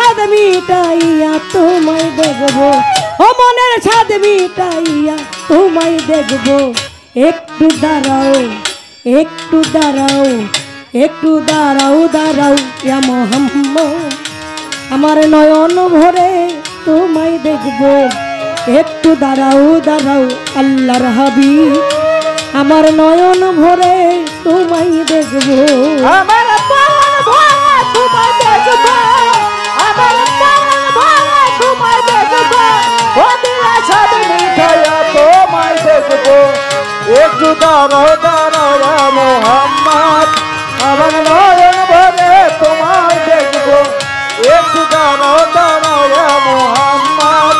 সাদ মিটাইয়া তোমায় দেখবো, ও মনের সাদ মিটাইয়া তোমায় দেখবো। একটু দাঁড়াও, একটু দাঁড়াও, একটু দাঁড়াও, দাঁড়াও ইয়া মোহাম্মদ, আমার নয়ন ভরে তোমায় দেখবো। একটু দাঁড়াও, দাঁড়াও আল্লাহর হাবিব, আমার নয়ন ভরে তোমায় দেখবো। আমার প্রাণ ভরে তোমায় দেখবো, আমার প্রাণ ভরে তোমায় দেখবো, ও দিলে সাদ মিটাইয়া তোমায় দেখবো। একটু দাঁড়াও, দাঁড়াও ইয়া মোহাম্মদ, আমার নয়ন ভরে তোমায় দেখবো। একটু দাঁড়াও, দাঁড়াও ইয়া মোহাম্মদ,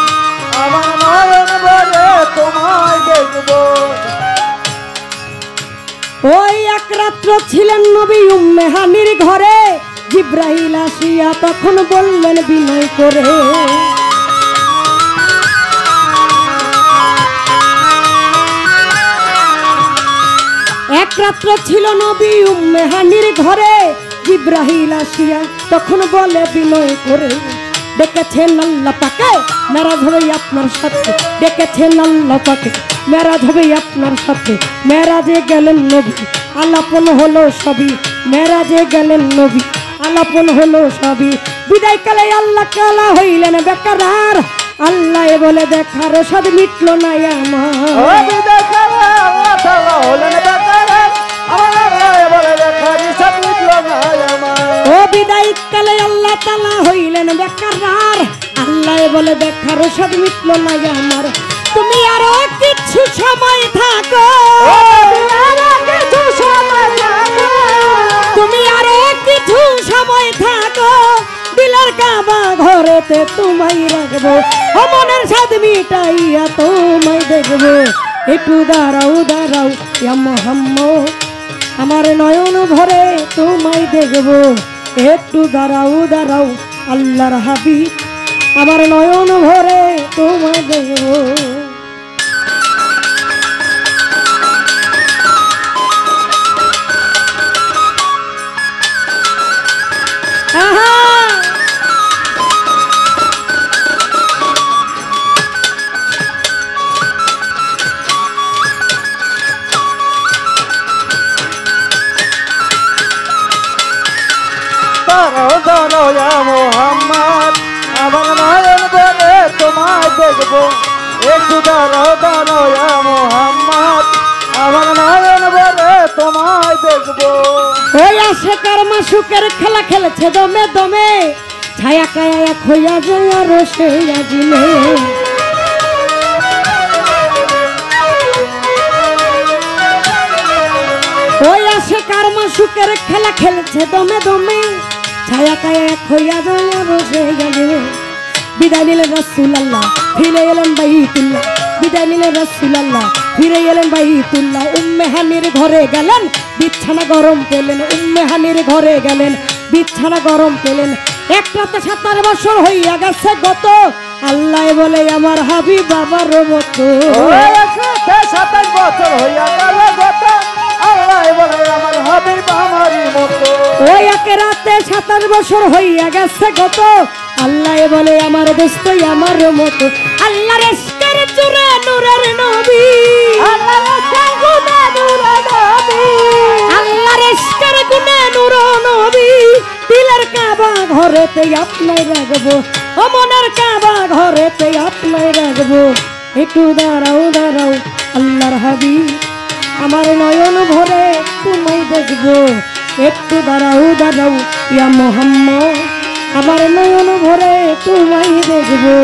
আমার নয়ন ভরে তোমায় দেখবো। ওই এক রাত্র ছিলেন নবী উম্মে হানির ঘরে, জিব্রাইল আসিয়া তখন বললেন বিনয় করে, এক রাত্র ছিল নবী উম্মে হানির ঘরে, জিব্রাইল আসিয়া তখন বলে বিনয় করে, ডেকেছেন আল্লাহ পাকে নারাজ হবে আপনার সাথে, ডেকেছেন আল্লাহ পাকে মেরাজ হবে আপনার সাথে। মেরাজে গেলেন নবী আলাপন হলো সবই, মেরাজে গেলেন নবী আলাপন হলো সবই। বিদায় কালে আল্লাহ কালা হইলেন বেকার, আল্লাহ বলে দেখার সাদ মিটলো না আমার। বিদায় কালে আল্লাহ কালা হইলেন বেকার, আল্লাহ বলে দেখার সাদ মিটলো না আমার। ও বিদায় কালে আল্লাহ তাআলা হইলেন বেকার, আল্লাহ বলে দেখার সাদ মিটলো না আমার। তুমি আরো কিছু সময় থাকো, তুমি আরো কিছু সময় থাকো, দিলের কাবা ঘরেতে তোমায় রাখবো, ও মনের সাদ মিটাইয়া তোমায় দেখবো। একটু দাঁড়াও, দাঁড়াও ইয়া মুহাম্মদ, আমার নয়ন ভরে তোমায় দেখবো। একটু দাঁড়াও, দাঁড়াও আল্লাহর হাবিব, আমার নয়ন ভরে তোমায় দেখবো। দাঁড়াও, দাঁড়াও ইয়া মোহাম্মদ, আমার নয়ন ভরে তোমায় দেখবো। একটু দাঁড়াও, দাঁড়াও ইয়া মোহাম্মদ, আমার নয়ন ভরে তোমায় দেখবো। ওই আশেকার মাসুকের খেলা খেলেছে দমে দমে, ছায়া কায়া এক হইয়া যায় রসে আজিলে। ওই আশেকার মাসুকের খেলা খেলেছে দমে দমে, ছায়া কায়া এক হইয়া যায় রসে আজিলে। বিদায় নিলেন রাসূলুল্লাহ, ফিরে এলেন বাইতুল্লাহ, বিদায় নিলেন রাসূলুল্লাহ, ফিরে এলেন বাইতুল্লাহ। উম্মে হানির ঘরে গেলেন, বিছানা গরম পেলেন, উম্মে হানির ঘরে গেলেন, বিছানা গরম পেলেন। এক রাতে 27 বছর হইয়া গেছে গত, আল্লাহ বলে আমার হাবিব বাবার মতো। 27 বছর হইয়া গেল গত, আল্লাহ বলে আমার হাবিব আমারই মতো। ওই এক রাতে 27 বছর হইয়া গেছে গত, আল্লাহ বলে আমার দোস্ত আমার মতো। আল্লাহর ইশকের জোরে নূরের নবী, আল্লাহর ইশকের গুণে নূরের নবী, আল্লাহর ইশকের গুণে নূর নবী। দিলের কাবা ঘরেতে আপনায় রাখবো, ও মনের কাবা ঘরেতে আপনায় রাখবো। একটু দাঁড়াও, দাঁড়াও আল্লাহর হাবিব, আমার নয়ন ভরে তোমায় দেখবো। একটু দাঁড়াও, দাঁড়াও ইয়া মুহাম্মদ, আমার নয়ন ভরে তোমায় দেখবো।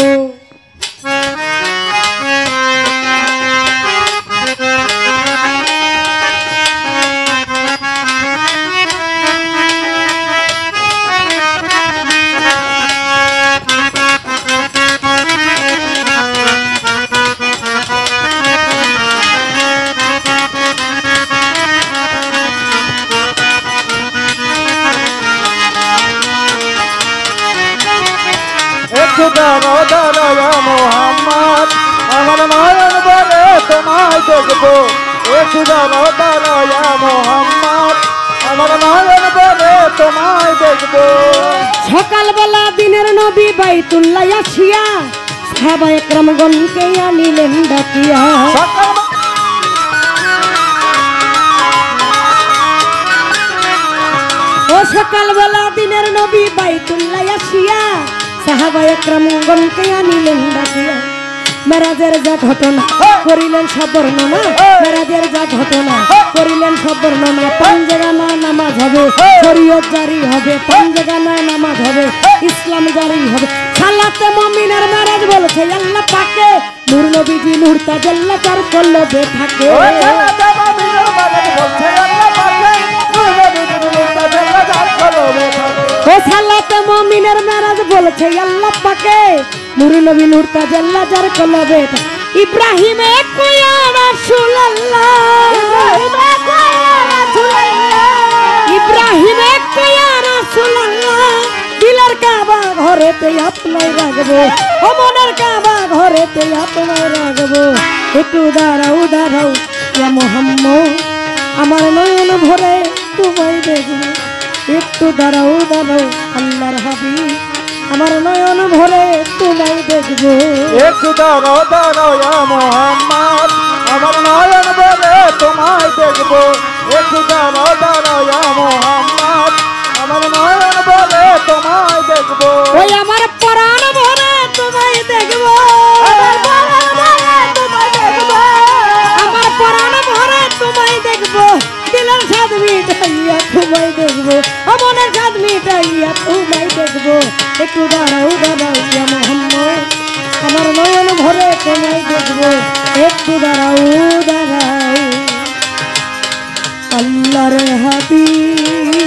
দাঁড়াও, দাঁড়াও ইয়া মুহাম্মদ, আমার নয়ন ভরে তোমায় দেখবো। একটু দাঁড়াও, দাঁড়াও ইয়া মুহাম্মদ, আমার নয়ন ভরে তোমায় দেখবো। সকালবেলা দিনের নবী নবী বাইতুল্লাহ আসিয়া সাহাবা একরামগণকে আনিলেন ডাকিয়া। ও সকালবেলা দিনের নবী বাইতুল্লাহ আসিয়া সাহাবা একরামগণকে আনিলেন ডাকিয়া। মেরাজের যা ঘটনা করিলেন সব বর্ণনা, মেরাজের যা ঘটনা করিলেন সব বর্ণনা। পাঞ্জেগানা নামাজ হবে, শরীয়ত জারি হবে, পাঞ্জেগানা নামাজ হবে, ইসলাম জারি হবে। সালাতে মুমিনের মেরাজ বলছে আল্লাহ পাকে, নূর নবীজি নূর তাজাল্লা তার কলবে থাকে। ও সালাতে মুমিনের মেরাজ বলছে আল্লাহ পাকে, নূর নবী নূর তাজাল্লা যার কলবে। ইব্রাহিমে কয়া রাসূলুল্লাহ, ইব্রাহিমে কয়া রাসূলুল্লাহ, দিলের কাবা ঘরেতে আপনাই রাখবো, ও মনের কাবা ঘরেতে আপনাই রাখবো। একটু দাঁড়াও দাঁড়াও ইয়া মুহাম্মদ, আমার নয়ন ভরে তোমায় দেখবো। একটু দাঁড়াও দাঁড়াও আল্লাহর হাবিব, আমার নয়ন ভরে তোমায় দেখবো। একটু দাঁড়াও দাঁড়াও ইয়া মুহাম্মদ, আমার নয়ন ভরে তোমায় দেখবো। একটু দাঁড়াও দাঁড়াও ইয়া মুহাম্মদ, আমার নয়ন ভরে তোমায় দেখবো। ওই আমার পরাণ ভরে তোমায় দেখবো, আমার পরাণ ভরে তোমায় দেখবো। দিলের স্বাদ মিটাইয়া তোমায় দেখবো, মনের স্বাদ মিটাইয়া তোমায় দেখবো। একটু দাঁড়াও দাঁড়াও ইয়া মুহাম্মদ, আমার নয়ন ভরে তোমায় দেখবো। একটু দাঁড়াও দাঁড়াও আল্লাহর হাবিব।